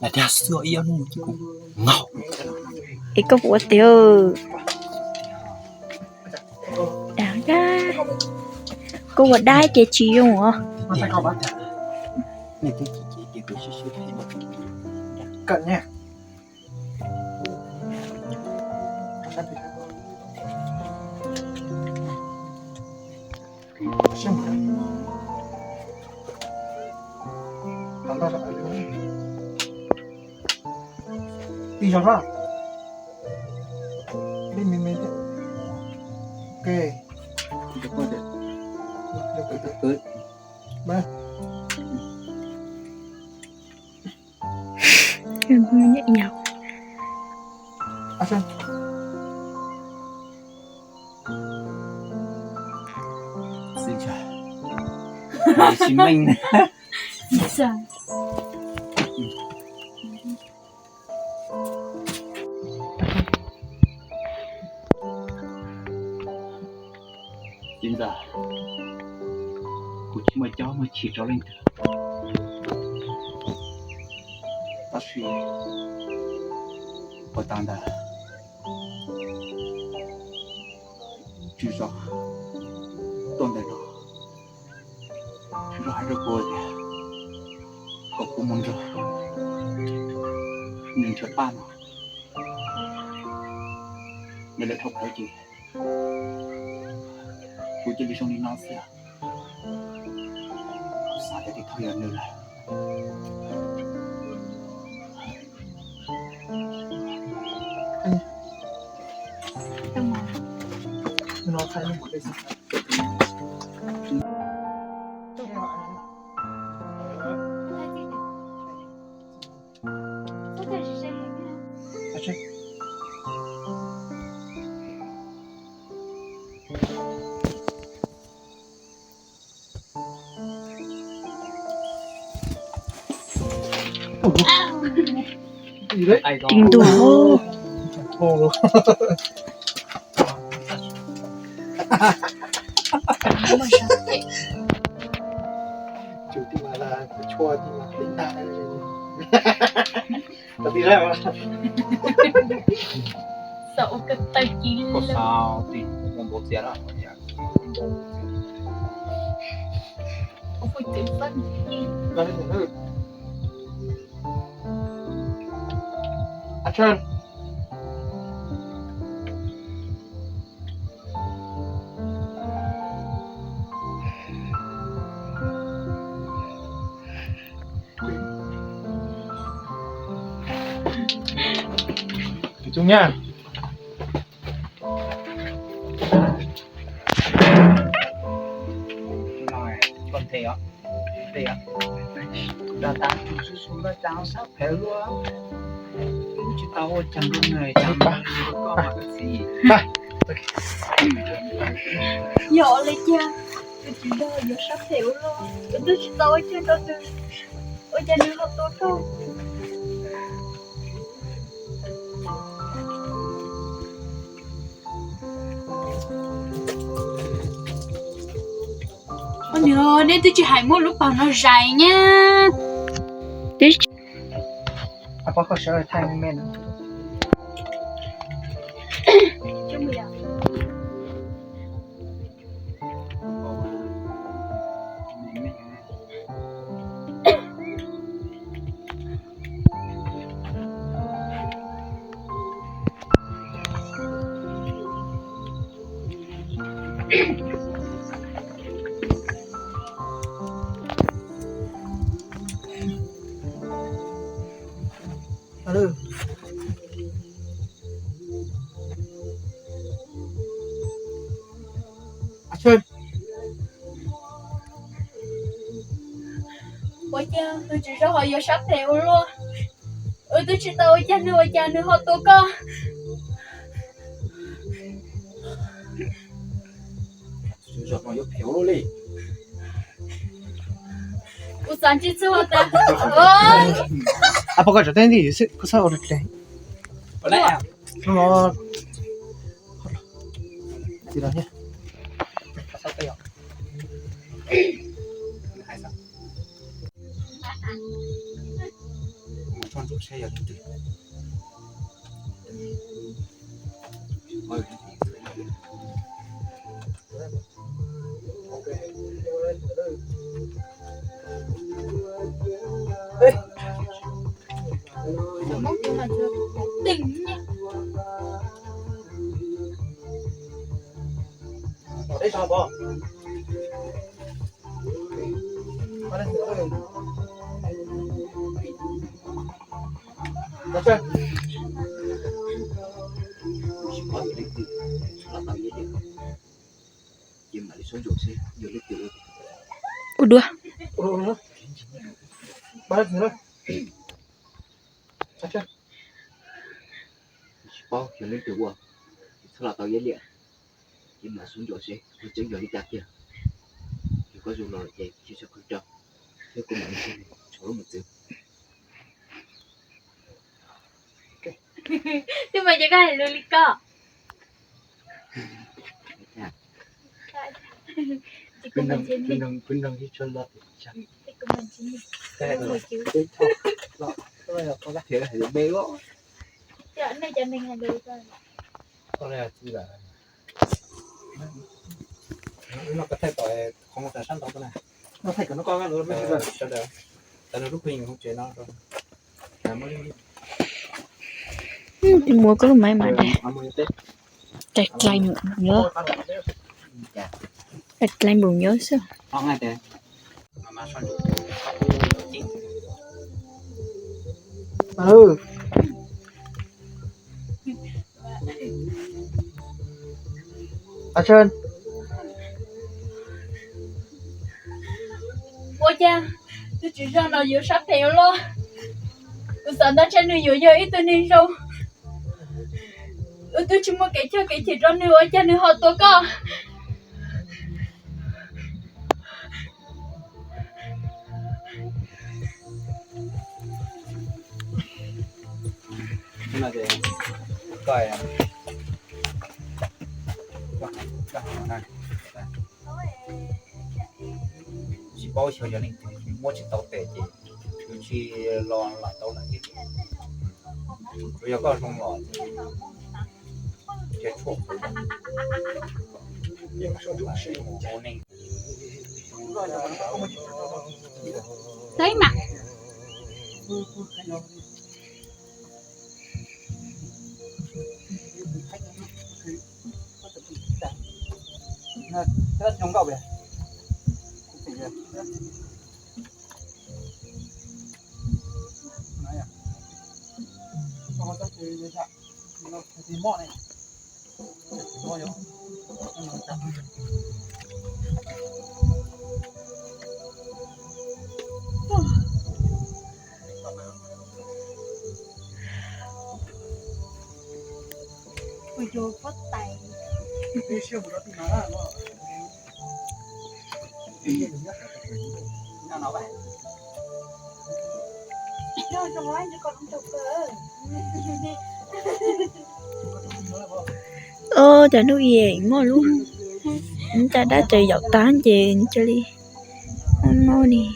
là đa số yêu nó chứ cũng ngầu ít có bữa tiêu đáng ra cô ở đây chị chiều hả này thì chị cứ xíu thế cận nha đi cho ra đi mình ok được rồi được cưới ba nhẹ nhàng action xin chào để xin mình sao xin chào cô chỉ mà cho mà chỉ cho lên ta suy我当的至少断在这，至少还是过的，可不蒙着，能吃饭吗？没得偷开机，我这里兄弟闹死呀，啥的都讨厌的了。nó thay một cái gì gì đấy trình độ thô luôn chủ thì mà là chua thì mà tính đại là đi ra mà sợ cái tay chín có sao thì một bộ xe đó không phải tự phân ra đây nữa action tập trung nha rồi còn thế á đã ta chú xuống cái trang sắp phải luôn chỉ tao chẳng luôn này chẳng có mà cái gì ba nhỏ lên cha tôi chỉ đợi giờ sắp hiểu luôn tôi chỉ đợi cho nó được ôi cha nó học tốt không Ôi nhờ, nên tôi chỉ hãy một lúc bằng nó dài nha. apa kau share time man cho mày à alo action ôi cha tôi chỉ cho họ giờ sắp hiểu luôn ôi tôi chỉ tao ôi cha nữa họ tốt con rồi mà yếu thiếu luôn đi ôi sao chỉ cho ta ôi apa kau jadi ni kau sao orang ni có lẽ à nó gì đó nhé sao tay ạ hai sao con rút xe vào trong từ ôi Nó móc cái này chưa tỉnh nhé. ở đây sao bò ở đây nữa rồi chơi có gì đấy thì là tao vậy được chim lại xuống ruột xe vô lấy tiền Ủa đùa. ôi nữa ba nữa rồi chơi bao giờ lấy tiền qua sao là tao vậy liền chim lại xuống ruột xe tôi chấn vô đi chặt kìa thì có dù là vậy chỉ sẽ không trâu thế của mình sẽ chỗ một tiếng Nhưng mà chỉ có là luli co. Chỉ có mình trên đi. khuyên đừng đi chân lợn chặt Chỉ có mình trên đi. cái Ngồi chịu. cái thọ lọ cái này là con thế là phải bê đó Chợ này cho mình là được rồi. con này là chi là nó có thể tỏi không có sẵn đâu cái này nó thấy cái nó con nó mới được cho được tại nó lúc mình không chế nó rồi là mới Đi mua có mấy mà đây. mới tết Chạy lại nhớ. Chạy lại buồn nhớ sao. ngon ngay thế mà xoắn ừ à Sơn Ôi cha, tôi chỉ ra nó vừa sắp theo luôn. Tôi sợ nó trên người vừa ít tôi nên rồi. Tôi chỉ muốn cái chỉ ra nữa cha nữa họ tôi có. nhưng mà để coi à chỉ bao nhiêu giờ này mua chỉ tàu tệ chỉ chỉ lo là tàu là cái bây giờ có không lo cái chuột nhưng số lượng sẽ một này Thấy mặt. rất chống cậu vậy Ôi trời có tay. nó vậy Nó nói nó còn không chụp cơ. Chả nuôi về ngon luôn. Chả đã chơi dọc tán về chơi đi. Ngon đi.